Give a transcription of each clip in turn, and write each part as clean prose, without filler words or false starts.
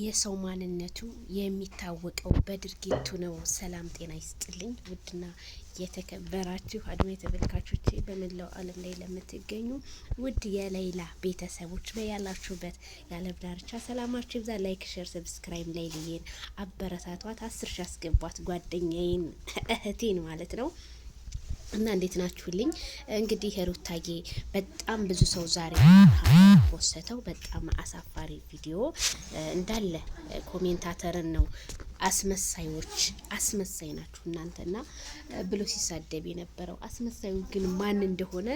የሰው ማንነቱ የሚታወቀው በድርጊቱ ነው። ሰላም ጤና ይስጥልኝ ውድና የተከበራችሁ አድማጭ ተመልካቾቼ በመላው ዓለም ላይ ለምትገኙ ውድ የሌላ ቤተሰቦች በያላችሁበት የዓለም ዳርቻ ሰላማችሁ ይብዛ። ላይክ፣ ሼር፣ ሰብስክራይብ ላይ ልዬን አበረታቷት፣ 10 ሺህ አስገቧት ጓደኛዬን እህቴን ማለት ነው። እና እንዴት ናችሁልኝ? እንግዲህ ሩታዬ በጣም ብዙ ሰው ዛሬ ፖስተው በጣም አሳፋሪ ቪዲዮ እንዳለ ኮሜንታተርን ነው አስመሳይ ናችሁ እናንተና ብሎ ሲሳደብ የነበረው አስመሳዩ ግን ማን እንደሆነ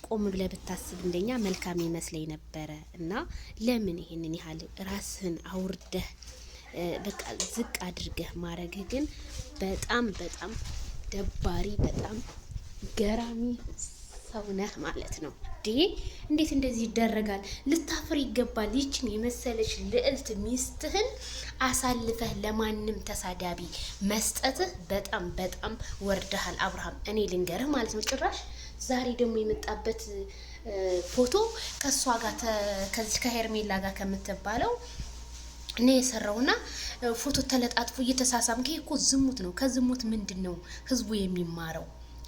ቆም ብለህ ብታስብ እንደኛ መልካም ይመስለኝ ነበረ። እና ለምን ይሄንን ያህል ራስህን አውርደህ በቃ ዝቅ አድርገህ ማረግህ ግን በጣም ደባሪ በጣም ገራሚ ሰው ነህ ማለት ነው። እንዴት እንደዚህ ይደረጋል? ልታፍር ይገባል። ይችን የመሰለች ልዕልት ሚስትህን አሳልፈህ ለማንም ተሳዳቢ መስጠትህ በጣም ወርደሃል አብርሃም። እኔ ልንገርህ ማለት ነው። ጭራሽ ዛሬ ደግሞ የመጣበት ፎቶ ከሷ ጋር ከዚህ ከሄርሜላ ጋር ከምትባለው እኔ የሰራውና ፎቶ ተለጣጥፎ እየተሳሳም እኮ ዝሙት ነው። ከዝሙት ምንድነው ህዝቡ የሚማረው?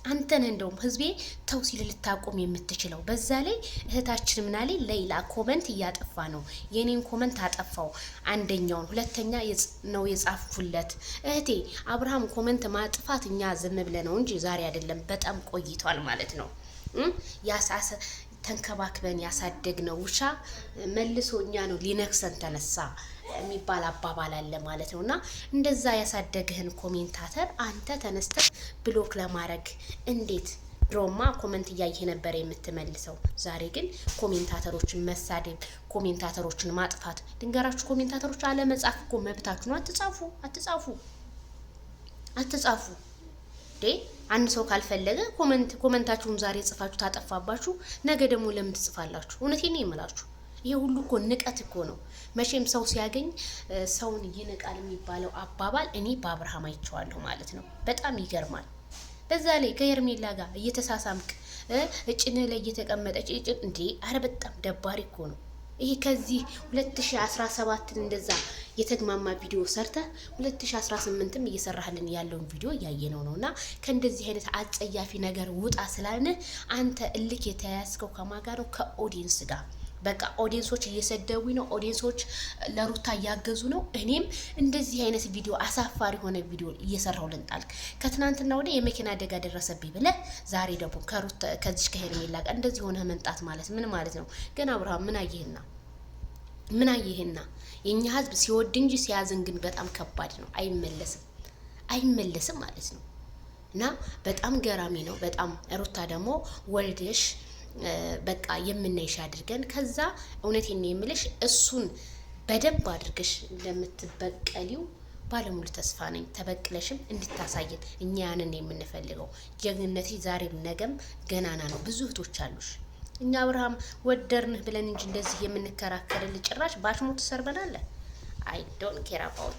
አንተ ነህ እንደውም ህዝቤ ተው ሲል ልታቆም የምትችለው። በዛ ላይ እህታችን ምናሌ ሌላ ኮመንት እያጠፋ ነው። የኔን ኮመንት አጠፋው አንደኛውን፣ ሁለተኛ ነው የጻፍኩለት። እህቴ አብርሃም ኮመንት ማጥፋት እኛ ዝም ብለ ነው እንጂ ዛሬ አይደለም፣ በጣም ቆይቷል ማለት ነው። ያሳሰ ተንከባክበን ያሳደግነው ውሻ መልሶ እኛ ነው ሊነክሰን ተነሳ የሚባል አባባል አለ ማለት ነውና እንደዛ ያሳደግህን ኮሜንታተር አንተ ተነስተህ ብሎክ ለማድረግ እንዴት? ድሮማ ኮሜንት እያየህ ነበር የምትመልሰው። ዛሬ ግን ኮሜንታተሮችን መሳደብ፣ ኮሜንታተሮችን ማጥፋት። ድንገራችሁ ኮሜንታተሮች አለመጻፍ እኮ መብታችሁ ነው። አትጻፉ። አንድ ሰው ካልፈለገ ኮመንታችሁን ዛሬ ጽፋችሁ ታጠፋባችሁ፣ ነገ ደግሞ ለምን ትጽፋላችሁ? እውነቴን ነው የምላችሁ። ይሄ ሁሉ እኮ ንቀት እኮ ነው። መቼም ሰው ሲያገኝ ሰውን ይንቃል የሚባለው አባባል እኔ በአብርሃም አይቼዋለሁ ማለት ነው። በጣም ይገርማል። በዛ ላይ ከሄርሜላ ጋር እየተሳሳምክ እጭን ላይ እየተቀመጠች እንዴ! አረ በጣም ደባሪ እኮ ነው ይሄ። ከዚህ 2017 እንደዛ የተግማማ ቪዲዮ ሰርተ 2018ም እየሰራህልን ያለውን ቪዲዮ እያየነው ነውና ከእንደዚህ አይነት አጸያፊ ነገር ውጣ ስላልን አንተ እልክ የተያያዝከው ከማጋሩ ከኦዲየንስ ጋር በቃ ኦዲየንሶች እየሰደቡኝ ነው። ኦዲየንሶች ለሩታ እያገዙ ነው። እኔም እንደዚህ አይነት ቪዲዮ አሳፋሪ ሆነ ቪዲዮ እየሰራው ልንጣልክ ከትናንትና ወደ የመኪና አደጋ ደረሰብኝ ብለ ዛሬ ደግሞ ከሩታ ከዚህ ከሄርሜላ ጋር እንደዚህ ሆነ መንጣት ማለት ምን ማለት ነው? ግን አብርሃም ምን አየህና የኛ ህዝብ ሲወድ እንጂ ሲያዝን ግን በጣም ከባድ ነው። አይመለስም ማለት ነው። እና በጣም ገራሚ ነው። በጣም ሩታ ደግሞ ወልደሽ በቃ የምናይሽ አድርገን ከዛ እውነቴን ነው የምልሽ እሱን በደንብ አድርገሽ እንደምትበቀሊው ባለሙሉ ተስፋ ነኝ። ተበቅለሽም እንድታሳየን እኛ ያንን የምንፈልገው ጀግንነትሽ ዛሬም ነገም ገናና ነው። ብዙ እህቶች አሉሽ። እኛ አብርሃም ወደርንህ ብለን እንጂ እንደዚህ የምንከራከርልህ ጭራሽ ባሽሙት ሰርበናል። አይ ዶንት ኬር አባውት